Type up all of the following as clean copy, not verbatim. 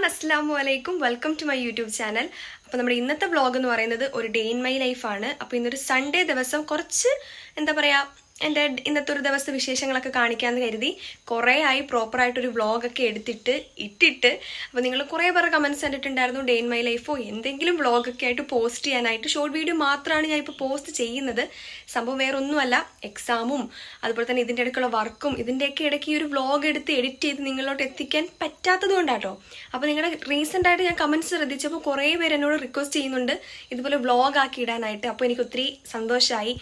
everyone, assalamu alaikum. Welcome to my YouTube channel. അപ്പോൾ നമ്മുടെ ഇന്നത്തെ വ്ളോഗ് എന്ന് പറയുന്നത് ഒരു ഡേ ഇൻ മൈ ലൈഫാണ്. അപ്പോൾ ഇന്നൊരു സൺഡേ ദിവസം കുറച്ച് എന്താ പറയുക എൻ്റെ ഇന്നത്തെ ഒരു ദിവസത്തെ വിശേഷങ്ങളൊക്കെ കാണിക്കാമെന്ന് കരുതി കുറേ ആയി പ്രോപ്പറായിട്ടൊരു വ്ളോഗൊക്കെ ഇട്ടിട്ട് അപ്പോൾ നിങ്ങൾ കുറേ പേർ കമൻറ്റ്സ് കണ്ടിട്ടുണ്ടായിരുന്നു ഡേ ഇൻ മൈ ലൈഫോ എന്തെങ്കിലും വ്ളോഗൊക്കെ ആയിട്ട് പോസ്റ്റ് ചെയ്യാനായിട്ട്. ഷോർട്ട് വീഡിയോ മാത്രമാണ് ഞാൻ ഇപ്പോൾ പോസ്റ്റ് ചെയ്യുന്നത്. സംഭവം വേറെ ഒന്നുമല്ല, എക്സാമും അതുപോലെ തന്നെ ഇതിൻ്റെ ഇടയ്ക്കുള്ള വർക്കും ഇതിൻ്റെയൊക്കെ ഇടയ്ക്ക് ഈ ഒരു വ്ളോഗ് എടുത്ത് എഡിറ്റ് ചെയ്ത് നിങ്ങളോട്ട് എത്തിക്കാൻ പറ്റാത്തത് കൊണ്ടാട്ടോ. അപ്പോൾ നിങ്ങളുടെ റീസെൻ്റ് ആയിട്ട് ഞാൻ കമൻറ്റ്സ് ശ്രദ്ധിച്ചപ്പോൾ കുറേ പേര് എന്നോട് റിക്വസ്റ്റ് ചെയ്യുന്നുണ്ട് ഇതുപോലെ വ്ളോഗ് ആക്കി ഇടാനായിട്ട്. അപ്പോൾ എനിക്ക് ഒത്തിരി സന്തോഷമായി.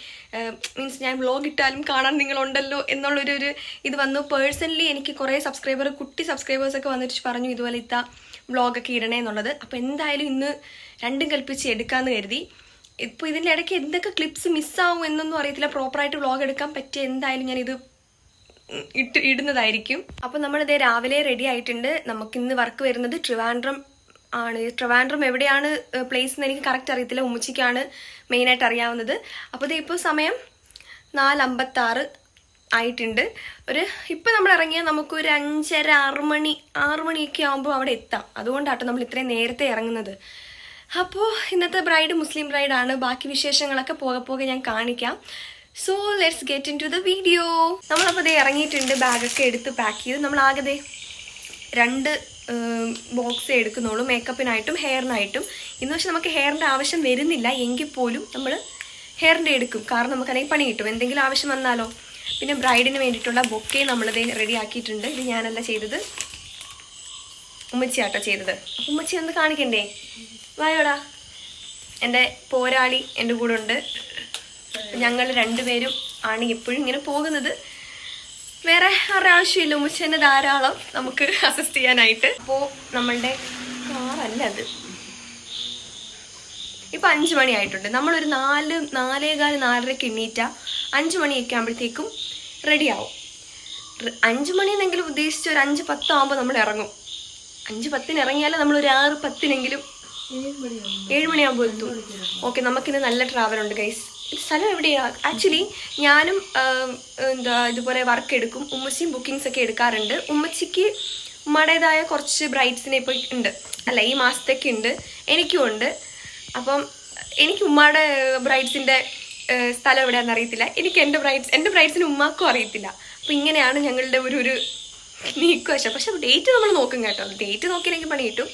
മീൻസ് ഞാൻ വ്ളോഗ് ഇട്ടാലും കാണാൻ നിങ്ങളുണ്ടല്ലോ എന്നുള്ളൊരു ഇത് വന്നു. പേഴ്സണലി എനിക്ക് കുറേ കുട്ടി സബ്സ്ക്രൈബേഴ്സൊക്കെ വന്നിട്ട് പറഞ്ഞു ഇതുപോലെ ഇത്ത വ്ളോഗൊക്കെ ഇടണേ എന്നുള്ളത്. അപ്പോൾ എന്തായാലും ഇന്ന് രണ്ടും കൽപ്പിച്ച് എടുക്കാമെന്ന് കരുതി. ഇപ്പോൾ ഇതിൻ്റെ ഇടയ്ക്ക് എന്തൊക്കെ ക്ലിപ്സ് മിസ്സാവും എന്നൊന്നും അറിയത്തില്ല. പ്രോപ്പറായിട്ട് വ്ളോഗ് എടുക്കാൻ പറ്റിയ എന്തായാലും ഞാനിത് ഇടുന്നതായിരിക്കും. അപ്പോൾ നമ്മളിതേ രാവിലെ റെഡി ആയിട്ടുണ്ട്. നമുക്കിന്ന് വർക്ക് വരുന്നത് ട്രിവാൻഡ്രം ആണ്. ട്രിവാൻഡ്രം എവിടെയാണ് പ്ലേസ് എന്ന് എനിക്ക് കറക്റ്റ് അറിയത്തില്ല, ഉമ്മച്ചിക്കാണ് മെയിനായിട്ട് അറിയാവുന്നത്. അപ്പോൾ ഇത് ഇപ്പോൾ സമയം 4:56 ആയിട്ടുണ്ട്. ഇപ്പം നമ്മൾ ഇറങ്ങിയാൽ നമുക്കൊരു 5:30, 6 മണിയൊക്കെ ആകുമ്പോൾ അവിടെ എത്താം. അതുകൊണ്ടാട്ടോ നമ്മൾ ഇത്രയും നേരത്തെ ഇറങ്ങുന്നത്. അപ്പോൾ ഇന്നത്തെ ബ്രൈഡ് മുസ്ലിം ബ്രൈഡാണ്. ബാക്കി വിശേഷങ്ങളൊക്കെ പോകെ ഞാൻ കാണിക്കാം. So let's get into the video. നമ്മളപ്പോൾ ദേ ഇറങ്ങിയിട്ടുണ്ട്, ബാഗൊക്കെ എടുത്ത് പാക്ക് ചെയ്ത്. നമ്മൾ ആകെ 2 ബോക്സേ എടുക്കുന്നുള്ളൂ, മേക്കപ്പിനായിട്ടും ഹെയറിനായിട്ടും. ഇന്ന് പക്ഷെ നമുക്ക് ഹെയറിൻ്റെ ആവശ്യം വരുന്നില്ല, എങ്കിൽ പോലും നമ്മൾ ഹെയറിൻ്റെ എടുക്കും. കാരണം നമുക്കതിനെ പണി കിട്ടും, എന്തെങ്കിലും ആവശ്യം വന്നാലോ. പിന്നെ ബ്രൈഡിന് വേണ്ടിയിട്ടുള്ള ബൊക്കെ നമ്മളിത് റെഡി ആക്കിയിട്ടുണ്ട്. ഇത് ഞാനല്ല ചെയ്തത്, ഉമ്മച്ചിയാട്ടോ ചെയ്തത്. അപ്പം ഉമ്മച്ചി ഒന്ന് കാണിക്കണ്ടേ? വായോടാ, എൻ്റെ പോരാളി എൻ്റെ കൂടെ ഉണ്ട്. ഞങ്ങൾ 2 പേരും ആണ് എപ്പോഴും ഇങ്ങനെ പോകുന്നത്. വേറെ ആരുടെ ആവശ്യമില്ല, ഉമ്മച്ചി തന്നെ ധാരാളം നമുക്ക് അസിസ്റ്റ് ചെയ്യാനായിട്ട്. അപ്പോൾ നമ്മളുടെ കാറല്ല അത്. ഇപ്പം 5 മണി ആയിട്ടുണ്ട്. നമ്മളൊരു 4:15, 4:30 എണ്ണീറ്റാൽ 5 മണിയൊക്കെ ആകുമ്പോഴത്തേക്കും റെഡിയാവും. 5 മണിയെന്നെങ്കിലും ഉദ്ദേശിച്ച് ഒരു 5:10 ആകുമ്പോൾ നമ്മൾ ഇറങ്ങും. 5:10 ഇറങ്ങിയാലും നമ്മളൊരു 6:10 7 മണിയാകുമ്പോൾ എത്തും. ഓക്കെ, നമുക്കിന്ന് നല്ല ട്രാവലുണ്ട് ഗൈസ്. സ്ഥലം എവിടെയാണ്? ആക്ച്വലി ഞാനും ഇതുപോലെ വർക്ക് എടുക്കും, ഉമ്മച്ചിയും ബുക്കിങ്സ് ഒക്കെ എടുക്കാറുണ്ട്. ഉമ്മച്ചിക്ക് ഉമ്മയുടേതായ കുറച്ച് ബ്രൈഡ്സിനെ ഇപ്പോൾ ഉണ്ട്, അല്ല ഈ മാസത്തേക്ക് ഉണ്ട്, എനിക്കും ഉണ്ട്. അപ്പം എനിക്ക് ഉമ്മയുടെ ബ്രൈഡ്സിൻ്റെ സ്ഥലം എവിടെയാണെന്ന് അറിയത്തില്ല, എനിക്ക് എൻ്റെ ബ്രൈഡ്സിന് ഉമ്മാക്കും അറിയത്തില്ല. അപ്പോൾ ഇങ്ങനെയാണ് ഞങ്ങളുടെ ഒരു നീക്കുവശം. പക്ഷെ ഡേറ്റ് നമ്മൾ നോക്കും കേട്ടോ, ഡേറ്റ് നോക്കി എനിക്ക് പണി കിട്ടും.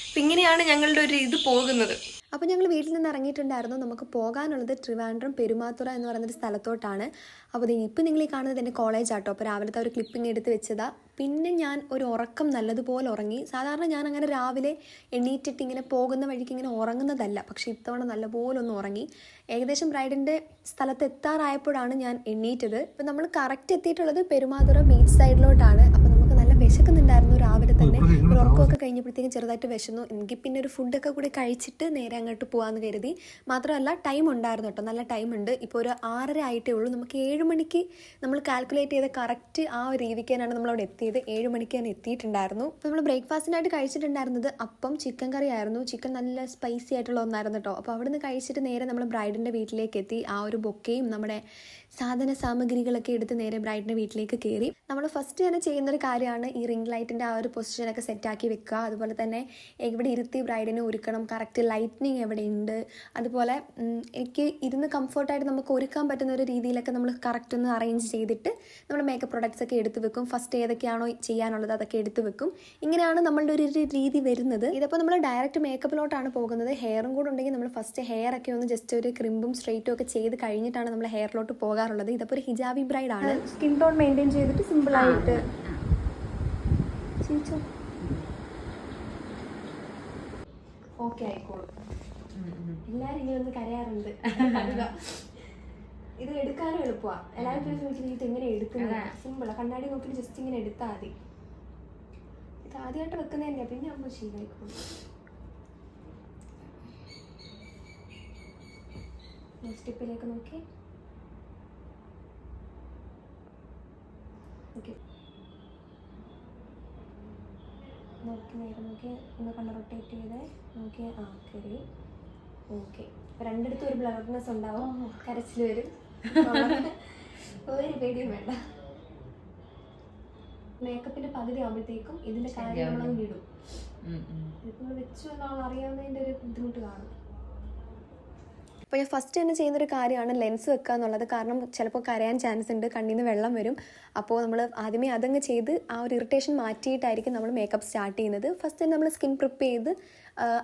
അപ്പം ഇങ്ങനെയാണ് ഞങ്ങളുടെ ഇത് പോകുന്നത്. അപ്പോൾ ഞങ്ങൾ വീട്ടിൽ നിന്ന് ഇറങ്ങിയിട്ടുണ്ടായിരുന്നു. നമുക്ക് പോകാനുള്ളത് ട്രിവാൻഡ്രം പെരുമാതുറ എന്ന് പറയുന്നൊരു സ്ഥലത്തോട്ടാണ്. അപ്പോൾ ഇപ്പം നിങ്ങൾ ഈ കാണുന്നത് എൻ്റെ കോളേജ് ആട്ടോ. അപ്പോൾ രാവിലത്തെ ഒരു ക്ലിപ്പിംഗ് എടുത്ത് വെച്ചതാണ്. പിന്നെ ഞാൻ ഒരു ഉറക്കം നല്ലതുപോലെ ഉറങ്ങി. സാധാരണ ഞാൻ അങ്ങനെ രാവിലെ എണ്ണീറ്റിട്ട് ഇങ്ങനെ പോകുന്ന വഴിക്ക് ഇങ്ങനെ ഉറങ്ങുന്നതല്ല, പക്ഷേ ഇത്തവണ നല്ലപോലെ ഒന്ന് ഉറങ്ങി. ഏകദേശം ബ്രൈഡിൻ്റെ സ്ഥലത്ത് എത്താറായപ്പോഴാണ് ഞാൻ എണ്ണീറ്റത്. ഇപ്പം നമ്മൾ കറക്റ്റ് എത്തിയിട്ടുള്ളത് പെരുമാതുറ ബീച്ച് സൈഡിലോട്ടാണ്. അപ്പോൾ നമുക്ക് നല്ല വിശക്കുന്നുണ്ടായിരുന്നു രാവിലെ തന്നെ. ഒരു ഉറക്കമൊക്കെ കഴിഞ്ഞപ്പോഴത്തേക്കും ചെറുതായിട്ട് വിശന്നു. എനിക്ക് പിന്നെ ഒരു ഫുഡൊക്കെ കൂടി കഴിച്ചിട്ട് നേരെ അങ്ങോട്ട് പോകാമെന്ന് കരുതി. മാത്രമല്ല ടൈം ഉണ്ടായിരുന്നു കേട്ടോ, നല്ല ടൈമുണ്ട്. ഇപ്പോൾ ഒരു 6:30 ആയിട്ടേ ഉള്ളൂ. നമുക്ക് 7 മണിക്ക് നമ്മൾ കാൽക്കുലേറ്റ് ചെയ്ത കറക്റ്റ് ആ ഒരു രീതിക്കാനാണ് നമ്മളവിടെ എത്തിയത്. 7 മണിക്ക് ഞാൻ എത്തിയിട്ടുണ്ടായിരുന്നു. അപ്പോൾ നമ്മൾ ബ്രേക്ക്ഫാസ്റ്റിനായിട്ട് കഴിച്ചിട്ടുണ്ടായിരുന്നത് അപ്പം ചിക്കൻ കറി ആയിരുന്നു. ചിക്കൻ നല്ല സ്പൈസി ആയിട്ടുള്ള ഒന്നായിരുന്നു കേട്ടോ. അപ്പോൾ അവിടെ നിന്ന് കഴിച്ചിട്ട് നേരെ നമ്മൾ ബ്രൈഡിൻ്റെ വീട്ടിലേക്ക് എത്തി. ആ ഒരു ബൊക്കെയും നമ്മുടെ സാധന സാമഗ്രികളൊക്കെ എടുത്ത് നേരെ ബ്രൈഡിൻ്റെ വീട്ടിലേക്ക് കയറി. നമ്മൾ ഫസ്റ്റ് തന്നെ ചെയ്യുന്നൊരു കാര്യമാണ് ഈ റിംഗ് ലൈറ്റിൻ്റെ ആ ഒരു പൊസിഷനൊക്കെ സെറ്റാക്കി വെക്കുക. അതുപോലെ തന്നെ ഇവിടെ ഇരുത്തി ബ്രൈഡിനെ ഒരുക്കണം. കറക്റ്റ് ലൈറ്റ്നിങ് എവിടെയുണ്ട്, അതുപോലെ എനിക്ക് ഇരുന്ന് കംഫർട്ടായിട്ട് നമുക്ക് ഒരുക്കാൻ പറ്റുന്ന ഒരു രീതിയിലൊക്കെ നമ്മൾ കറക്റ്റ് ഒന്ന് അറേഞ്ച് ചെയ്തിട്ട് നമ്മൾ മേക്കപ്പ് പ്രൊഡക്ട്സ് ഒക്കെ എടുത്ത് വെക്കും. ഫസ്റ്റ് ഏതൊക്കെയാണോ ചെയ്യാനുള്ളത് അതൊക്കെ എടുത്ത് വെക്കും. ഇങ്ങനെയാണ് നമ്മളുടെ ഒരു രീതി വരുന്നത്. ഇതിപ്പോൾ നമ്മൾ ഡയറക്റ്റ് മേക്കപ്പിലോട്ടാണ് പോകുന്നത്. ഹെയറും കൂടെ ഉണ്ടെങ്കിൽ നമ്മൾ ഫസ്റ്റ് ഹെയർ ഒക്കെ ഒന്ന് ജസ്റ്റ് ഒരു ക്രിമ്പും സ്ട്രെയിറ്റും ഒക്കെ ചെയ്ത് കഴിഞ്ഞിട്ടാണ് നമ്മൾ ഹെയറിലോട്ട് പോകാറുള്ളത്. ഇതിപ്പോൾ ഒരു ഹിജാബി ബ്രൈഡാണ്. സ്കിൻ ടോൺ മെയിൻറ്റെയിൻ ചെയ്തിട്ട് സിമ്പിളായിട്ട് ഓക്കെ ആയിക്കോളും. എല്ലാവരും ഇങ്ങനെ ഒന്ന് കരയാറുണ്ട്. ഇത് എടുക്കാനും എളുപ്പമാണ്. എല്ലാവരും ചോദിച്ചിട്ട് ഇത് എങ്ങനെ എടുക്കുന്നത്? സിമ്പിളാണ്. കണ്ണാടി നോക്കിയിട്ട് ജസ്റ്റ് ഇങ്ങനെ എടുത്താൽ മതി. ഇത് ആദ്യമായിട്ട് വെക്കുന്നത് തന്നെയാണ്, പിന്നെ ആകുമ്പോൾ ശീലമായിക്കോളും. സ്റ്റെപ്പിലേക്ക് നോക്കി ഓക്കെ നോക്കി നേരെ നോക്കി ഒന്ന് കണ്ണ് റൊട്ടേറ്റ് ചെയ്ത് നോക്കി കയറി. ഓക്കെ, അപ്പോൾ രണ്ടിടത്തും ഒരു ബ്ലർനെസ് ഉണ്ടാവും, കരച്ചിൽ വരും. ഒരു പേടിയും വേണ്ട. മേക്കപ്പിന്റെ പകുതി ആകുമ്പോഴത്തേക്കും ഇതിന്റെ കാര്യം നമ്മളങ്ങ് വിടും. ഇതിപ്പോൾ വെച്ചു എന്നുള്ള അറിയാവുന്നതിന്റെ ഒരു ബുദ്ധിമുട്ട് കാണും. അപ്പോൾ ഞാൻ ഫസ്റ്റ് തന്നെ ചെയ്യുന്നൊരു കാര്യമാണ് ലെൻസ് വെക്കുക എന്നുള്ളത്. കാരണം ചിലപ്പോൾ കരയാൻ ചാൻസ് ഉണ്ട്, കണ്ണിൽ നിന്ന് വെള്ളം വരും. അപ്പോൾ നമ്മൾ ആദ്യമേ അതങ്ങ് ചെയ്ത് ആ ഒരു ഇറിറ്റേഷൻ മാറ്റിയിട്ടായിരിക്കും നമ്മൾ മേക്കപ്പ് സ്റ്റാർട്ട് ചെയ്യുന്നത്. ഫസ്റ്റ് തന്നെ നമ്മൾ സ്കിൻ പ്രിപ്പ് ചെയ്ത്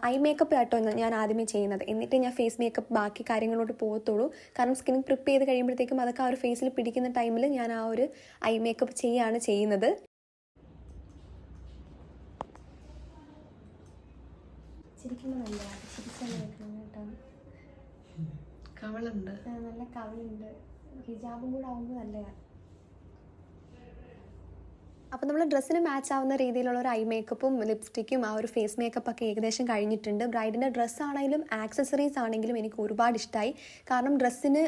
ഐ മേക്കപ്പ് ആട്ടോ ഞാൻ ആദ്യമേ ചെയ്യുന്നത്. എന്നിട്ട് ഞാൻ ഫേസ് മേക്കപ്പ് ബാക്കി കാര്യങ്ങളോട്ട് പോകത്തുള്ളൂ. കാരണം സ്കിൻ പ്രിപ്പ് ചെയ്ത് കഴിയുമ്പോഴത്തേക്കും അതൊക്കെ ആ ഒരു ഫേസിൽ പിടിക്കുന്ന ടൈമിൽ ഞാൻ ആ ഒരു ഐ മേക്കപ്പ് ചെയ്യുകയാണ് ചെയ്യുന്നത്. ചിരിക്കുന്നതല്ല, കവളുണ്ട്, നല്ല കവളുണ്ട്. ഹിജാബും കൂടെ ആവുമ്പോൾ നല്ലതാണ്. അപ്പോൾ നമ്മൾ ഡ്രസ്സിന് മാച്ച് ആവുന്ന രീതിയിലുള്ള ഒരു ഐ മേക്കപ്പും ലിപ്സ്റ്റിക്കും ആ ഒരു ഫേസ് മേക്കപ്പൊക്കെ ഏകദേശം കഴിഞ്ഞിട്ടുണ്ട്. ബ്രൈഡിൻ്റെ ഡ്രസ്സാണെങ്കിലും ആക്സസറീസ് ആണെങ്കിലും എനിക്ക് ഒരുപാട് ഇഷ്ടമായി. കാരണം ഡ്രസ്സിന്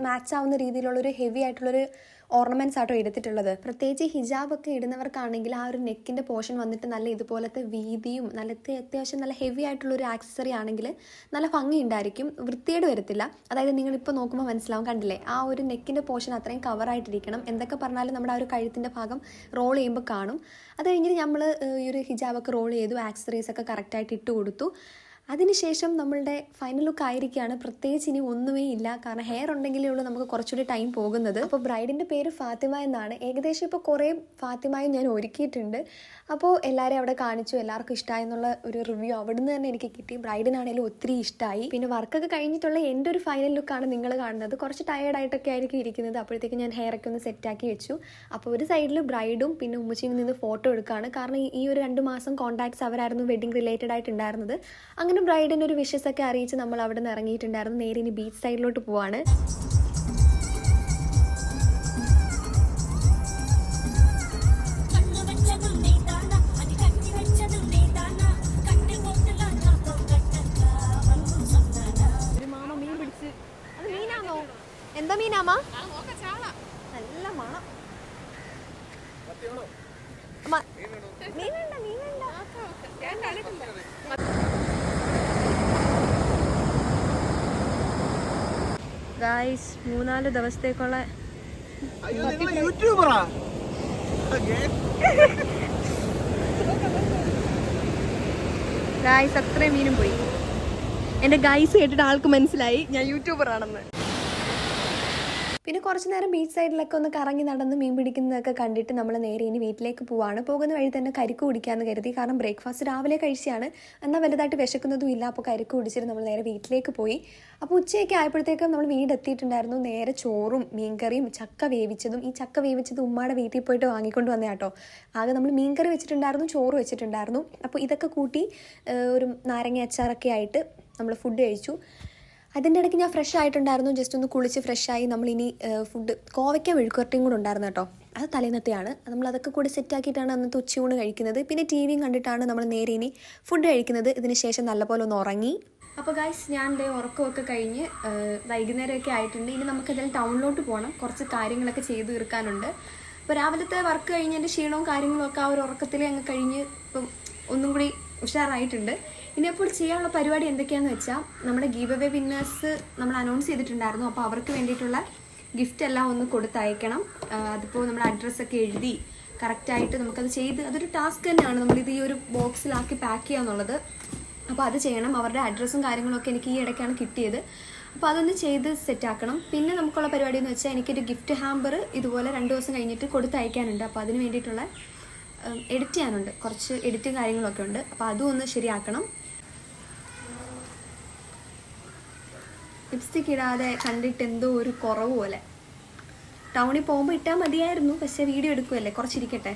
മാച്ച് ആവുന്ന രീതിയിലുള്ളൊരു ഹെവി ആയിട്ടുള്ളൊരു ഓർണമെൻറ്റ്സ് ആട്ടോ എടുത്തിട്ടുള്ളത്. പ്രത്യേകിച്ച് ഹിജാബൊക്കെ ഇടുന്നവർക്കാണെങ്കിൽ ആ ഒരു നെക്കിൻ്റെ പോർഷൻ വന്നിട്ട് നല്ല ഇതുപോലത്തെ വീതിയും നല്ല അത്യാവശ്യം നല്ല ഹെവി ആയിട്ടുള്ളൊരു ആക്സസറി ആണെങ്കിൽ നല്ല ഭംഗി ഉണ്ടായിരിക്കും, വൃത്തിയേട് വരത്തില്ല. അതായത് നിങ്ങളിപ്പോൾ നോക്കുമ്പോൾ മനസ്സിലാവും, കണ്ടില്ലേ, ആ ഒരു നെക്കിൻ്റെ പോർഷൻ അത്രയും കവറായിട്ടിരിക്കണം. എന്തൊക്കെ പറഞ്ഞാലും നമ്മുടെ ആ ഒരു കഴുത്തിൻ്റെ ഭാഗം റോൾ ചെയ്യുമ്പോൾ കാണും. അത് കഴിഞ്ഞിട്ട് നമ്മൾ ഈ ഒരു ഹിജാബൊക്കെ റോൾ ചെയ്തു, ആക്സസറീസൊക്കെ കറക്റ്റായിട്ട് ഇട്ട് കൊടുത്തു. അതിനുശേഷം നമ്മളുടെ ഫൈനൽ ലുക്ക് ആയിരിക്കുകയാണ്. പ്രത്യേകിച്ച് ഇനി ഒന്നുമേ ഇല്ല, കാരണം ഹെയർ ഉണ്ടെങ്കിലേ ഉള്ളൂ നമുക്ക് കുറച്ചുകൂടി ടൈം പോകുന്നത്. അപ്പോൾ ബ്രൈഡിൻ്റെ പേര് ഫാത്തിമ എന്നാണ്. ഏകദേശം ഇപ്പോൾ കുറേ ഫാത്തിമയും ഞാൻ ഒരുക്കിയിട്ടുണ്ട്. അപ്പോൾ എല്ലാവരെയും അവിടെ കാണിച്ചു, എല്ലാവർക്കും ഇഷ്ടമായി എന്നുള്ള ഒരു റിവ്യൂ അവിടുന്ന് തന്നെ എനിക്ക് കിട്ടി. ബ്രൈഡിനാണെങ്കിലും ഒത്തിരി ഇഷ്ടമായി. പിന്നെ വർക്കൊക്കെ കഴിഞ്ഞിട്ടുള്ള എൻ്റെ ഒരു ഫൈനൽ ലുക്കാണ് നിങ്ങൾ കാണുന്നത്. കുറച്ച് ടയേർഡായിട്ടൊക്കെ ആയിരിക്കും ഇരിക്കുന്നത്. അപ്പോഴത്തേക്ക് ഞാൻ ഹെയറൊക്കെ ഒന്ന് സെറ്റാക്കി വെച്ചു. അപ്പോൾ ഒരു സൈഡിൽ ബ്രൈഡും പിന്നെ ഉമ്മച്ചിയും നിന്ന് ഫോട്ടോ എടുക്കുകയാണ്. കാരണം ഈ ഒരു 2 മാസം കോൺടാക്ട്സ് അവരായിരുന്നു വെഡിങ് റിലേറ്റഡ് ആയിട്ടുണ്ടായിരുന്നത്. അങ്ങനെ ബ്രൈഡിന് ഒരു വിഷസ് ഒക്കെ അറിയിച്ച് നമ്മൾ അവിടെ നിന്ന് ഇറങ്ങിയിട്ടുണ്ടായിരുന്നു. നേരെ ഇനി ബീച്ച് സൈഡിലോട്ട് പോവാണ്. ഒരു മാമ മീൻ പിടിച്ച്, അത് മീനാണോ? എന്താ മീനാമാ? നല്ല മണം. മീൻ വേണ്ട, മീൻ വേണ്ട. ഗായ്സ് 3-4 ദിവസത്തേക്കുള്ള ഗായ്സ് അത്രയും മീനും പോയി. എൻ്റെ ഗായ്സ് കേട്ടിട്ട് ആൾക്ക് മനസ്സിലായി ഞാൻ യൂട്യൂബർ ആണെന്ന്. പിന്നെ കുറച്ച് നേരം ബീച്ച് സൈഡിലൊക്കെ ഒന്ന് കറങ്ങി നടന്ന് മീൻ പിടിക്കുന്നതൊക്കെ കണ്ടിട്ട് നമ്മൾ നേരെ ഇനി വീട്ടിലേക്ക് പോവാണ്. പോകുന്ന വഴി തന്നെ കരിക്ക് കുടിക്കാമെന്ന് കരുതി. കാരണം ബ്രേക്ക്ഫാസ്റ്റ് രാവിലെ കഴിച്ചാണ്, എന്നാൽ വലുതായിട്ട് വിശക്കുന്നതും ഇല്ല. അപ്പോൾ കരിക്ക് കുടിച്ചിട്ട് നമ്മൾ നേരെ വീട്ടിലേക്ക് പോയി. അപ്പോൾ ഉച്ചയൊക്കെ ആയപ്പോഴത്തേക്കും നമ്മൾ വീടെത്തിയിട്ടുണ്ടായിരുന്നു. നേരെ ചോറും മീൻകറിയും ചക്ക വേവിച്ചതും. ഈ ചക്ക വേവിച്ചത് ഉമ്മയുടെ വീട്ടിൽ പോയിട്ട് വാങ്ങിക്കൊണ്ട് വന്നേ കേട്ടോ. ആകെ നമ്മൾ മീൻകറി വെച്ചിട്ടുണ്ടായിരുന്നു, ചോറ് വെച്ചിട്ടുണ്ടായിരുന്നു. അപ്പോൾ ഇതൊക്കെ കൂട്ടി ഒരു നാരങ്ങ അച്ചാറൊക്കെ ആയിട്ട് നമ്മൾ ഫുഡ് കഴിച്ചു. അതിൻ്റെ ഇടയ്ക്ക് ഞാൻ ഫ്രഷ് ആയിട്ടുണ്ടായിരുന്നു. ജസ്റ്റ് ഒന്ന് കുളിച്ച് ഫ്രഷായി നമ്മളിനി ഫുഡ് കോവയ്ക്ക മെഴുക്കുവരട്ടിയും കൂടെ ഉണ്ടായിരുന്നു കേട്ടോ. അത് തലേന്നത്തെയാണ്. നമ്മളതൊക്കെ കൂടി സെറ്റാക്കിയിട്ടാണ് അന്നത്തെ ഉച്ചയൂണ് കഴിക്കുന്നത്. പിന്നെ ടിവിയും കണ്ടിട്ടാണ് നമ്മൾ നേരെ ഇനി ഫുഡ് കഴിക്കുന്നത്. ഇതിന് ശേഷം നല്ലപോലെ ഒന്ന് ഉറങ്ങി. അപ്പോൾ ഗൈസ് ഞാൻ എൻ്റെ ഉറക്കമൊക്കെ കഴിഞ്ഞ് വൈകുന്നേരമൊക്കെ ആയിട്ടുണ്ട്. ഇനി നമുക്കതിൽ ടൗണിലോട്ട് പോകണം, കുറച്ച് കാര്യങ്ങളൊക്കെ ചെയ്തു തീർക്കാനുണ്ട്. അപ്പോൾ രാവിലത്തെ വർക്ക് കഴിഞ്ഞതിൻ്റെ ക്ഷീണവും കാര്യങ്ങളും ഒക്കെ ആ ഒരു ഉറക്കത്തിൽ അങ്ങ് കഴിഞ്ഞ് ഇപ്പം ഒന്നും കൂടി ഉഷാറായിട്ടുണ്ട്. ഇനിയപ്പോൾ ചെയ്യാനുള്ള പരിപാടി എന്തൊക്കെയാണെന്ന് വെച്ചാൽ, നമ്മുടെ ഗീവ് അവേ വിന്നേഴ്സ് നമ്മൾ അനൗൺസ് ചെയ്തിട്ടുണ്ടായിരുന്നു. അപ്പോൾ അവർക്ക് വേണ്ടിയിട്ടുള്ള ഗിഫ്റ്റ് എല്ലാം ഒന്ന് കൊടുത്തയക്കണം. അതിപ്പോൾ നമ്മൾ അഡ്രസ്സൊക്കെ എഴുതി കറക്റ്റായിട്ട് നമുക്കത് ചെയ്ത്, അതൊരു ടാസ്ക് തന്നെയാണ്. നമ്മളിത് ഈ ഒരു ബോക്സിലാക്കി പാക്ക് ചെയ്യുക എന്നുള്ളത്. അപ്പോൾ അത് ചെയ്യണം. അവരുടെ അഡ്രസ്സും കാര്യങ്ങളൊക്കെ എനിക്ക് ഈ ഇടയ്ക്കാണ് കിട്ടിയത്. അപ്പോൾ അതൊന്ന് ചെയ്ത് സെറ്റാക്കണം. പിന്നെ നമുക്കുള്ള പരിപാടി എന്ന് വെച്ചാൽ, എനിക്കൊരു ഗിഫ്റ്റ് ഹാമ്പർ ഇതുപോലെ 2 ദിവസം കഴിഞ്ഞിട്ട് കൊടുത്തയക്കാനുണ്ട്. അപ്പോൾ അതിന് വേണ്ടിയിട്ടുള്ള എഡിറ്റ് ചെയ്യാനുണ്ട്, കുറച്ച് എഡിറ്റും കാര്യങ്ങളൊക്കെ ഉണ്ട്. അപ്പോൾ അതും ഒന്ന് ശരിയാക്കണം. ലിപ്സ്റ്റിക് ഇടാതെ കണ്ടിട്ട് എന്തോ ഒരു കുറവ് പോലെ. ടൗണിൽ പോകുമ്പോൾ ഇട്ടാൽ മതിയായിരുന്നു, പക്ഷേ വീഡിയോ എടുക്കുമല്ലേ, കുറച്ചിരിക്കട്ടെ.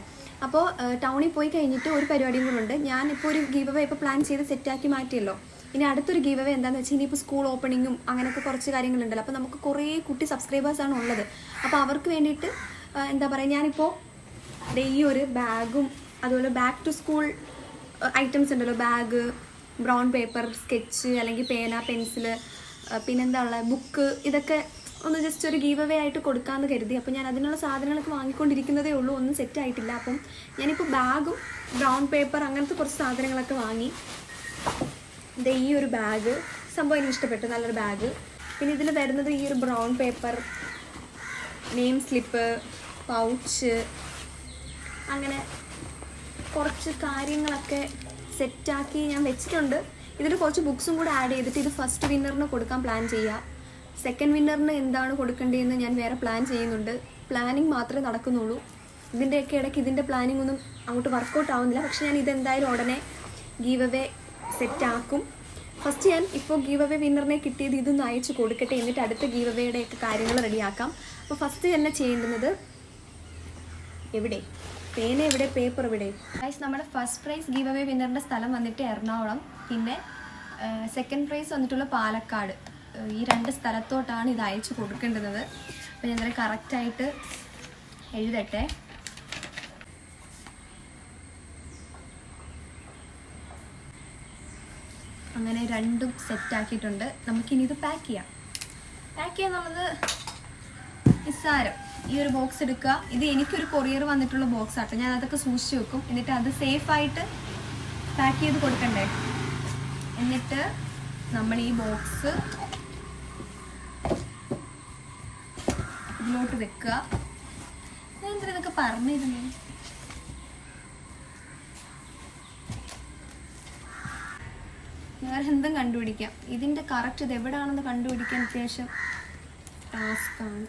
അപ്പോൾ ടൗണിൽ പോയി കഴിഞ്ഞിട്ട് ഒരു പരിപാടിയും കൂടെ ഉണ്ട്. ഞാനിപ്പോൾ ഒരു ഗീവ് അവേ ഇപ്പോൾ പ്ലാൻ ചെയ്ത് സെറ്റാക്കി മാറ്റിയല്ലോ. ഇനി അടുത്തൊരു ഗീവ് അവേ എന്താണെന്ന് വെച്ചാൽ, ഇനിയിപ്പോൾ സ്കൂൾ ഓപ്പണിങ്ങും അങ്ങനെയൊക്കെ കുറച്ച് കാര്യങ്ങളുണ്ടല്ലോ. അപ്പോൾ നമുക്ക് കുറേ കുട്ടി സബ്സ്ക്രൈബേഴ്സാണ് ഉള്ളത്. അപ്പോൾ അവർക്ക് വേണ്ടിയിട്ട് എന്താ പറയുക, ഞാനിപ്പോൾ ഈ ഒരു ബാഗും അതുപോലെ ബാക്ക് ടു സ്കൂൾ ഐറ്റംസ് ഉണ്ടല്ലോ, ബാഗ്, ബ്രൗൺ പേപ്പർ, സ്കെച്ച് അല്ലെങ്കിൽ പേന, പെൻസില്, പിന്നെന്താ ഉള്ളത്, ബുക്ക്, ഇതൊക്കെ ഒന്ന് ജസ്റ്റ് ഒരു ഗീവ് അവേ ആയിട്ട് കൊടുക്കാമെന്ന് കരുതി. അപ്പോൾ ഞാൻ അതിനുള്ള സാധനങ്ങളൊക്കെ വാങ്ങിക്കൊണ്ടിരിക്കുന്നതേ ഉള്ളൂ, ഒന്നും സെറ്റ് ആയിട്ടില്ല. അപ്പം ഞാനിപ്പോൾ ബാഗും ബ്രൗൺ പേപ്പർ അങ്ങനത്തെ കുറച്ച് സാധനങ്ങളൊക്കെ വാങ്ങി. ഈ ഒരു ബാഗ് സംഭവം എനിക്ക് ഇഷ്ടപ്പെട്ടു, നല്ലൊരു ബാഗ്. പിന്നെ ഇതിൽ വരുന്നത് ഈ ഒരു brown paper, name slip, pouch, അങ്ങനെ കുറച്ച് കാര്യങ്ങളൊക്കെ സെറ്റാക്കി ഞാൻ വെച്ചിട്ടുണ്ട്. ഇതിൽ കുറച്ച് ബുക്സും കൂടെ ആഡ് ചെയ്തിട്ട് ഇത് ഫസ്റ്റ് വിന്നറിന് കൊടുക്കാൻ പ്ലാൻ ചെയ്യുക. സെക്കൻഡ് വിന്നറിന് എന്താണ് കൊടുക്കേണ്ടതെന്ന് ഞാൻ വേറെ പ്ലാൻ ചെയ്യുന്നുണ്ട്. പ്ലാനിങ് മാത്രമേ നടക്കുന്നുള്ളൂ. ഇതിൻ്റെയൊക്കെ ഇടയ്ക്ക് ഇതിൻ്റെ പ്ലാനിങ് ഒന്നും അങ്ങോട്ട് വർക്കൗട്ട് ആവുന്നില്ല. പക്ഷേ ഞാൻ ഇതെന്തായാലും ഉടനെ ഗീവ് അവേ സെറ്റാക്കും. ഫസ്റ്റ് ഞാൻ ഇപ്പോൾ ഗീവ് അവേ വിന്നറിനെ കിട്ടിയത് ഇതൊന്ന് അയച്ചു കൊടുക്കട്ടെ, എന്നിട്ട് അടുത്ത ഗീവ് അവേയുടെയൊക്കെ കാര്യങ്ങൾ റെഡിയാക്കാം. അപ്പോൾ ഫസ്റ്റ് തന്നെ ചെയ്യേണ്ടുന്നത് എവിടെ പേന എവിടെ പേപ്പർ എവിടെ? ഗൈസ്, നമ്മുടെ ഫസ്റ്റ് പ്രൈസ് ഗീവ് അവേ വിന്നറിൻ്റെ സ്ഥലം വന്നിട്ട് എറണാകുളം, പിന്നെ സെക്കൻഡ് പ്രൈസ് വന്നിട്ടുള്ള പാലക്കാട്. ഈ 2 സ്ഥലത്തോട്ടാണ് ഇത് അയച്ചു കൊടുക്കേണ്ടത്. അപ്പോൾ ഞാൻ ഇതിൽ കറക്റ്റായിട്ട് എഴുതട്ടെ. അങ്ങനെ 2ഉം സെറ്റാക്കിയിട്ടുണ്ട്. നമുക്കിനി ഇത് പാക്ക് ചെയ്യാം. പാക്ക് ചെയ്യാന്നുള്ളത് നിസ്സാരം. ഈ ഒരു ബോക്സ് എടുക്കുക. ഇത് എനിക്കൊരു കൊറിയർ വന്നിട്ടുള്ള ബോക്സ് ആട്ടോ. ഞാൻ അതൊക്കെ സൂക്ഷിച്ച് വെക്കും. എന്നിട്ട് അത് സേഫായിട്ട് പാക്ക് ചെയ്ത് കൊടുക്കണ്ടേ. എന്നിട്ട് നമ്മൾ ഈ ബോക്സ് ഇതിലോട്ട് വെക്കുക. ഞാൻ എന്തിനാ ഇതൊക്കെ പറഞ്ഞിരുന്നു? വേറെ എന്തും കണ്ടുപിടിക്കാം. ഇതിൻ്റെ കറക്റ്റ് ഇത് എവിടെയാണെന്ന് കണ്ടുപിടിക്കാൻ അത്യാവശ്യം ടാസ്ക്കാണ്.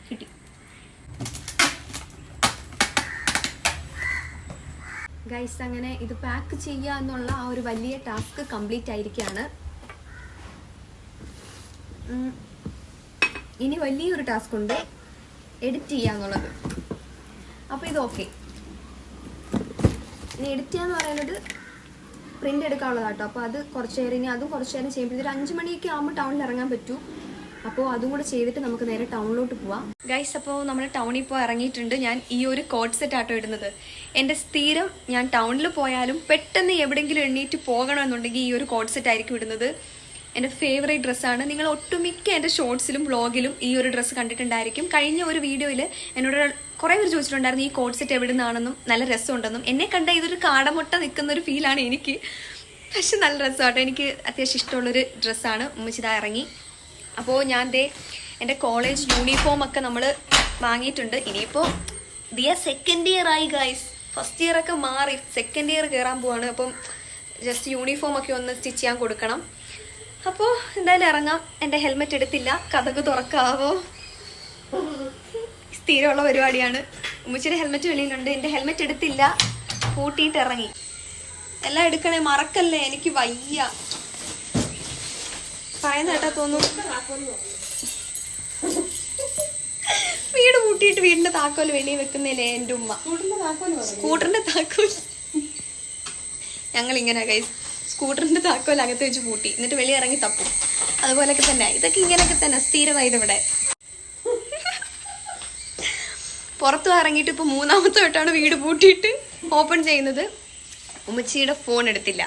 കിട്ടി. ഗൈസ്, അങ്ങനെ ഇത് പാക്ക് ചെയ്യുക എന്നുള്ള ആ ഒരു വലിയ ടാസ്ക് കംപ്ലീറ്റ് ആയിരിക്കുകയാണ്. ഇനി വലിയൊരു ടാസ്ക് ഉണ്ട്, എഡിറ്റ് ചെയ്യുക എന്നുള്ളത്. അപ്പോൾ ഇത് ഓക്കെ. ഇനി എഡിറ്റ് ചെയ്യുക എന്ന് പറയുന്നത് പ്രിൻ്റ് എടുക്കാനുള്ളതാട്ടോ. അപ്പോൾ അത് കുറച്ച് നേരം, ഇനി അതും കുറച്ച് നേരം ചെയ്യുമ്പോൾ ഒരു 5 മണിയൊക്കെ ആകുമ്പോൾ ടൗണിൽ ഇറങ്ങാൻ പറ്റൂ. അപ്പോൾ അതും കൂടെ ചെയ്തിട്ട് നമുക്ക് നേരെ ടൗണിലോട്ട് പോവാം. ഗൈസ്, അപ്പോൾ നമ്മൾ ടൗണിൽ പോയി ഇറങ്ങിയിട്ടുണ്ട്. ഞാൻ ഈ ഒരു കോട്ട് സെറ്റ് ആട്ടോ ഇടുന്നത്. എൻ്റെ സ്ഥിരം ഞാൻ ടൗണിൽ പോയാലും പെട്ടെന്ന് എവിടെയെങ്കിലും എണ്ണീറ്റ് പോകണമെന്നുണ്ടെങ്കിൽ ഈ ഒരു കോട്ട് സെറ്റ് ആയിരിക്കും ഇടുന്നത്. എൻ്റെ ഫേവറേറ്റ് ഡ്രസ്സാണ്. നിങ്ങൾ ഒട്ടുമിക്ക എൻ്റെ ഷോർട്സിലും വ്ളോഗിലും ഈ ഒരു ഡ്രസ്സ് കണ്ടിട്ടുണ്ടായിരിക്കും. കഴിഞ്ഞ ഒരു വീഡിയോയിൽ എന്നോട് കുറേ പേര് ചോദിച്ചിട്ടുണ്ടായിരുന്നു ഈ കോട്ട് സെറ്റ് എവിടെ നിന്നാണെന്നും നല്ല രസമുണ്ടെന്നും. എന്നെ കണ്ട ഇതൊരു കാടമുട്ട നിൽക്കുന്നൊരു ഫീലാണ് എനിക്ക്. പക്ഷെ നല്ല രസമാട്ടോ. എനിക്ക് അത്യാവശ്യം ഇഷ്ടമുള്ളൊരു ഡ്രസ്സാണ്. ഉമ്മച്ചിതാ ഇറങ്ങി. അപ്പോൾ ഞാൻ എൻ്റെ കോളേജ് യൂണിഫോമൊക്കെ നമ്മൾ വാങ്ങിയിട്ടുണ്ട്. ഇനിയിപ്പോൾ സെക്കൻഡ് ഇയർ ആയി ഗൈസ്. ഫസ്റ്റ് ഇയർ ഒക്കെ മാറി സെക്കൻഡ് ഇയർ കയറാൻ പോവാണ്. അപ്പം ജസ്റ്റ് യൂണിഫോമൊക്കെ ഒന്ന് സ്റ്റിച്ച് ചെയ്യാൻ കൊടുക്കണം. അപ്പോൾ എന്തായാലും ഇറങ്ങാം. എൻ്റെ ഹെൽമെറ്റ് എടുത്തില്ല. കഥക് തുറക്കാവോ? സ്ഥിരമുള്ള പരിപാടിയാണ്. ഉമ്മച്ചിയുടെ ഹെൽമെറ്റ് വെളിയിലുണ്ട്. എൻ്റെ ഹെൽമെറ്റ് എടുത്തില്ല, പൂട്ടിയിട്ട് ഇറങ്ങി. എല്ലാം എടുക്കണേ, മറക്കല്ലേ, എനിക്ക് വയ്യ. പറയുന്ന കേട്ടാ തോന്നുന്നു. വീട് പൂട്ടിയിട്ട് വീടിന്റെ താക്കോല് വെളിയിൽ വെക്കുന്നല്ലേ എൻ്റെ ഉമ്മ. സ്കൂട്ടറിന്റെ താക്കോൽ ഞങ്ങൾ ഇങ്ങനെ ഗൈസ്, സ്കൂട്ടറിന്റെ താക്കോൽ അകത്ത് വെച്ച് പൂട്ടി, എന്നിട്ട് വെളി ഇറങ്ങി തപ്പും. അതുപോലൊക്കെ തന്നെ ഇതൊക്കെ ഇങ്ങനെയൊക്കെ തന്നെ സ്ഥിരമായത് ഇവിടെ. പുറത്തു ഇറങ്ങിയിട്ട് ഇപ്പോൾ 3ാമത്തെ വട്ടമാണ് വീട് പൂട്ടിയിട്ട് ഓപ്പൺ ചെയ്യുന്നത്. ഉമ്മച്ചിയുടെ ഫോൺ എടുത്തില്ല.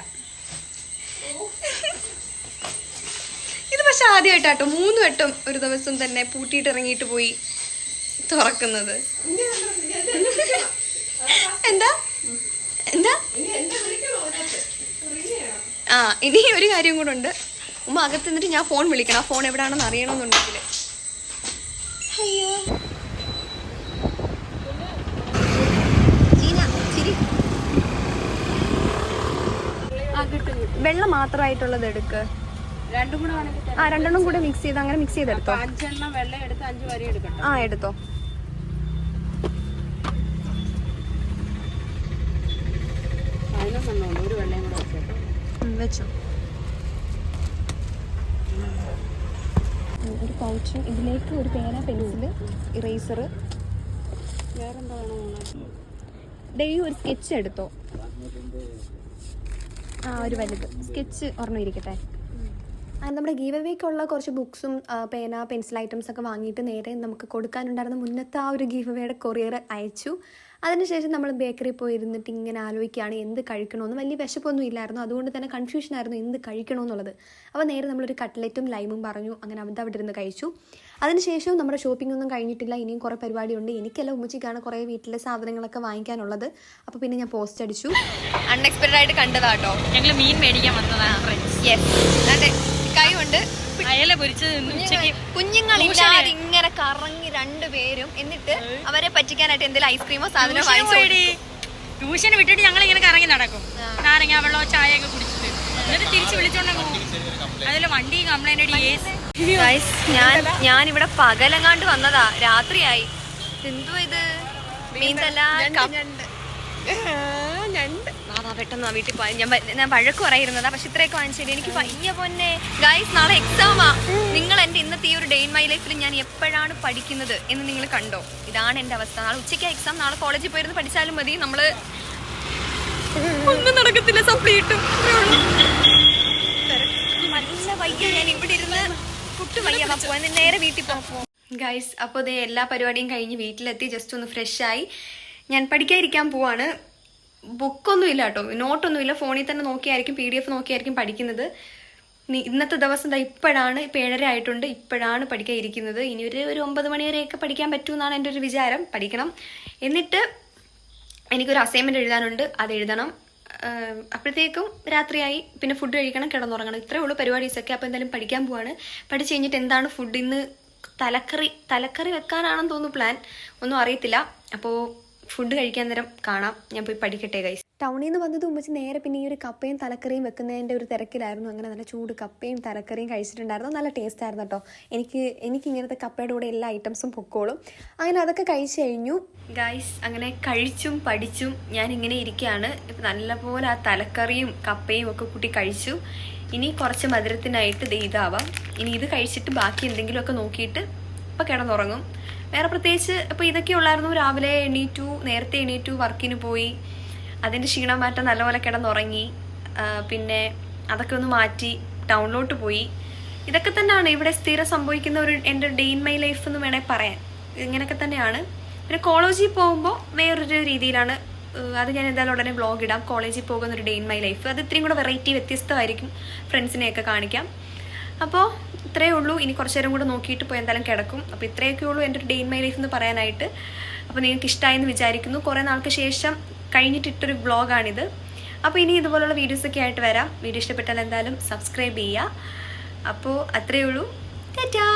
ഇത് പക്ഷെ ആദ്യമായിട്ടാട്ടോ 3 വട്ടം ഒരു ദിവസം തന്നെ പൂട്ടിയിട്ട് ഇറങ്ങിയിട്ട് പോയി തുറക്കുന്നത്. എന്താ എന്താ ഇനി ഒരു കാര്യം കൂടെ ഉണ്ട്. ഉമ്മ അകത്ത് നിന്നിട്ട് ഞാൻ ഫോൺ വിളിക്കണം. ആ ഫോൺ എവിടെയാണെന്ന് അറിയണമെന്നുണ്ടെങ്കിൽ. അയ്യോ, വെള്ളം മാത്രമായിട്ടുള്ളത് എടുക്ക്. രണ്ടെണ്ണം കൂടെ മിക്സ് ചെയ്ത് അങ്ങനെ മിക്സ് ചെയ്തെടുത്തോ. 5 എണ്ണം വെള്ളം എടുത്ത് 5 വരെ എടുക്കട്ടെ. എടുത്തോ. ഒരു വെള്ളം കൂടെ വെച്ചോ. ഒരു പൗച്ചും ഇതിലേക്ക് ഒരു പേന, പെൻസില്, ഇറേസർ. വേറെന്താ വേണോ? ഡെയിലി ഒരു സ്കെച്ച് എടുത്തോ. ഒരു വലുത് സ്കെച്ച് ഒരെണ്ണം ഇരിക്കട്ടെ. നമ്മുടെ ഗീവ് അവേക്കുള്ള കുറച്ച് ബുക്സും പേന, പെൻസിൽ ഐറ്റംസ് ഒക്കെ വാങ്ങിയിട്ട് നേരെ നമുക്ക് കൊടുക്കാനുണ്ടായിരുന്ന മുന്നത്തെ ആ ഒരു ഗീവ് അവേയുടെ കൊറിയർ അയച്ചു. അതിനുശേഷം നമ്മൾ ബേക്കറിയിൽ പോയി ഇരുന്നിട്ട് ഇങ്ങനെ ആലോചിക്കുകയാണ് എന്ത് കഴിക്കണമെന്ന്. വലിയ വിശപ്പൊന്നും ഇല്ലായിരുന്നു, അതുകൊണ്ട് തന്നെ കൺഫ്യൂഷനായിരുന്നു എന്ത് കഴിക്കണമെന്നുള്ളത്. അപ്പോൾ നേരെ നമ്മളൊരു കട്ട്ലറ്റും ലൈമും പറഞ്ഞു. അങ്ങനെ അവിടെ ഇരുന്ന് കഴിച്ചു. അതിനുശേഷവും നമ്മുടെ ഷോപ്പിംഗ് ഒന്നും കഴിഞ്ഞിട്ടില്ല. ഇനിയും കുറേ പരിപാടിയുണ്ട്. എനിക്കല്ല ഉമ്മച്ചിക്കാണ് കുറേ വീട്ടിലെ സാധനങ്ങളൊക്കെ വാങ്ങിക്കാനുള്ളത്. അപ്പോൾ പിന്നെ ഞാൻ പോസ്റ്റ് അടിച്ചു. അൺഎക്സ്പെക്റ്റഡ് ആയിട്ട് കണ്ടതാട്ടോ. ഞങ്ങൾ മീൻ മേടിക്കാൻ വന്നതാണ്. യെസ്, അതെ, കൈ കൊണ്ട് അയല പൊരിച്ചത് കുഞ്ഞുങ്ങളില്ലാതെ ഇങ്ങനെ ഇങ്ങനെ കറങ്ങി 2 പേരും, എന്നിട്ട് അവരെ പറ്റിക്കാനായിട്ട് എന്തെങ്കിലും ഐസ്ക്രീമോ സാധനമോ വാങ്ങിച്ചു. ട്യൂഷൻ വിട്ടിട്ട് ഞങ്ങൾ ഇങ്ങനെ കറങ്ങി നടക്കും, നാരങ്ങ വെള്ളമോ ചായ ഒക്കെ കുടിച്ചിട്ട്, എന്നിട്ട് തിരിച്ച് വിളിച്ചോണ്ടങ്ങ് പോകും. അതിൽ വണ്ടി കംപ്ലൈന്റ് ഞാനിവിടെ പകലെങ്ങാണ്ട് വന്നതാ, രാത്രിയായി. എന്തോ ഇത് മീന്തല്ല പെട്ടെന്ന് വീട്ടിൽ പോയി. ഞാൻ വഴക്ക് പറയുന്നതാ, പക്ഷെ ഇത്രയൊക്കെ വാങ്ങിച്ചില്ല. എനിക്ക് പയ്യ പൊന്നെ. ഗൈസ്, നാളെ എക്സാമാ. നിങ്ങൾ എൻ്റെ ഇന്നത്തെ ഈ ഒരു ഡേ ഇൻ മൈ ലൈഫിൽ ഞാൻ എപ്പോഴാണ് പഠിക്കുന്നത് എന്ന് നിങ്ങൾ കണ്ടോ? ഇതാണ് എൻ്റെ അവസ്ഥ. നാളെ ഉച്ചയ്ക്ക് എക്സാം. നാളെ കോളേജിൽ പോയിരുന്ന് പഠിച്ചാലും മതി. നമ്മള് ഒന്നും നടക്കത്തില്ല, സപ്ലി കിട്ടും. നല്ല വയ്യ, ഞാൻ ഇവിടെ ഇരുന്ന് കുട്ടു വയ്യ. പോവാൻ നേരെ വീട്ടിൽ പോകും ഗൈസ്. അപ്പോൾ ഇതേ എല്ലാ പരിപാടിയും കഴിഞ്ഞ് വീട്ടിലെത്തി, ജസ്റ്റ് ഒന്ന് ഫ്രഷായി ഞാൻ പഠിക്കാതിരിക്കാൻ പോവാണ്. ബുക്കൊന്നും ഇല്ല കേട്ടോ, നോട്ടൊന്നുമില്ല. ഫോണിൽ തന്നെ നോക്കിയായിരിക്കും, PDF നോക്കിയായിരിക്കും പഠിക്കുന്നത്. ഇന്നത്തെ ദിവസം ഇപ്പോഴാണ്, 7:30 ആയിട്ടുണ്ട്, ഇപ്പോഴാണ് പഠിക്കാൻ ഇരിക്കുന്നത്. ഇനി ഒരു 9 മണി വരെയൊക്കെ പഠിക്കാൻ പറ്റുമെന്നാണ് എൻ്റെ ഒരു വിചാരം. പഠിക്കണം. എന്നിട്ട് എനിക്കൊരു അസൈൻമെൻറ്റ് എഴുതാനുണ്ട്, അത് എഴുതണം. അപ്പോഴത്തേക്കും രാത്രിയായി. പിന്നെ ഫുഡ് കഴിക്കണം, കിടന്നുറങ്ങണം. ഇത്രയേ ഉള്ളൂ പരിപാടീസൊക്കെ. അപ്പോൾ എന്തായാലും പഠിക്കാൻ പോവാണ്. പഠിച്ച് കഴിഞ്ഞിട്ട് എന്താണ് ഫുഡ്, ഇന്ന് തലക്കറി വെക്കാനാണെന്ന് തോന്നുന്നു പ്ലാൻ, ഒന്നും അറിയത്തില്ല. അപ്പോൾ ഫുഡ് കഴിക്കാൻ നേരം കാണാം. ഞാൻ പോയി പഠിക്കട്ടെ ഗൈസ്. ടൗണിൽ നിന്ന് വന്നത് ഉമ്മച്ച് നേരെ പിന്നെ ഈ ഒരു കപ്പയും തലക്കറിയും വെക്കുന്നതിൻ്റെ ഒരു തിരക്കിലായിരുന്നു. അങ്ങനെ നല്ല ചൂട് കപ്പയും തലക്കറിയും കഴിച്ചിട്ടുണ്ടായിരുന്നു. നല്ല ടേസ്റ്റ് ആയിരുന്നു കേട്ടോ. എനിക്ക് ഇങ്ങനത്തെ കപ്പയുടെ കൂടെ എല്ലാ ഐറ്റംസും പൊക്കോളും. അങ്ങനെ അതൊക്കെ കഴിച്ച് കഴിഞ്ഞു ഗൈസ്. അങ്ങനെ കഴിച്ചും പഠിച്ചും ഞാൻ ഇങ്ങനെ ഇരിക്കുകയാണ്. ഇപ്പം നല്ലപോലെ ആ തലക്കറിയും കപ്പയും ഒക്കെ കൂട്ടി കഴിച്ചു. ഇനി കുറച്ച് മധുരത്തിനായിട്ട് ഇതാവാം. ഇനി ഇത് കഴിച്ചിട്ട് ബാക്കി എന്തെങ്കിലുമൊക്കെ നോക്കിയിട്ട് ഇപ്പം കിടന്നുറങ്ങും. വേറെ പ്രത്യേകിച്ച് ഇപ്പോൾ ഇതൊക്കെ ഉള്ളായിരുന്നു. രാവിലെ നേരത്തെ എണീറ്റു, വർക്കിന് പോയി. അതിൻ്റെ ക്ഷീണം മാറ്റാൻ നല്ലപോലെ കിടന്നുറങ്ങി. പിന്നെ അതൊക്കെ ഒന്ന് മാറ്റി ടൗണിലോട്ട് പോയി. ഇതൊക്കെ തന്നെയാണ് ഇവിടെ സ്ഥിരം സംഭവിക്കുന്ന എൻ്റെ ഡേ ഇൻ മൈ ലൈഫ് എന്ന് വേണേൽ പറയാൻ. ഇങ്ങനെയൊക്കെ തന്നെയാണ്. പിന്നെ കോളേജിൽ പോകുമ്പോൾ വേറൊരു രീതിയിലാണ്. അത് ഞാൻ എന്തായാലും ഉടനെ വ്ളോഗ് ഇടാം. കോളേജിൽ പോകുന്ന ഒരു ഡേ ഇൻ മൈ ലൈഫ്. അത് ഇത്രയും കൂടെ വെറൈറ്റി, വ്യത്യസ്തമായിരിക്കും. ഫ്രണ്ട്സിനെയൊക്കെ കാണിക്കാം. അപ്പോൾ ഇത്രയേ ഉള്ളൂ. ഇനി കുറച്ച് നേരം കൂടെ നോക്കിയിട്ട് പോയി എന്തായാലും കിടക്കും. അപ്പോൾ ഇത്രയൊക്കെ ഉള്ളൂ എൻ്റെ ഒരു ഡേ ഇൻ മൈ ലൈഫ് എന്ന് പറയാനായിട്ട്. അപ്പോൾ നിങ്ങൾക്ക് ഇഷ്ടമായെന്ന് വിചാരിക്കുന്നു. കുറേ നാൾക്ക് ശേഷം കഴിഞ്ഞിട്ടിട്ടൊരു വ്ളോഗാണിത്. അപ്പോൾ ഇനി ഇതുപോലുള്ള വീഡിയോസൊക്കെ ആയിട്ട് വരാം. വീഡിയോ ഇഷ്ടപ്പെട്ടാൽ എന്തായാലും സബ്സ്ക്രൈബ് ചെയ്യുക. അപ്പോൾ അത്രയേ ഉള്ളൂ. ടാറ്റാ.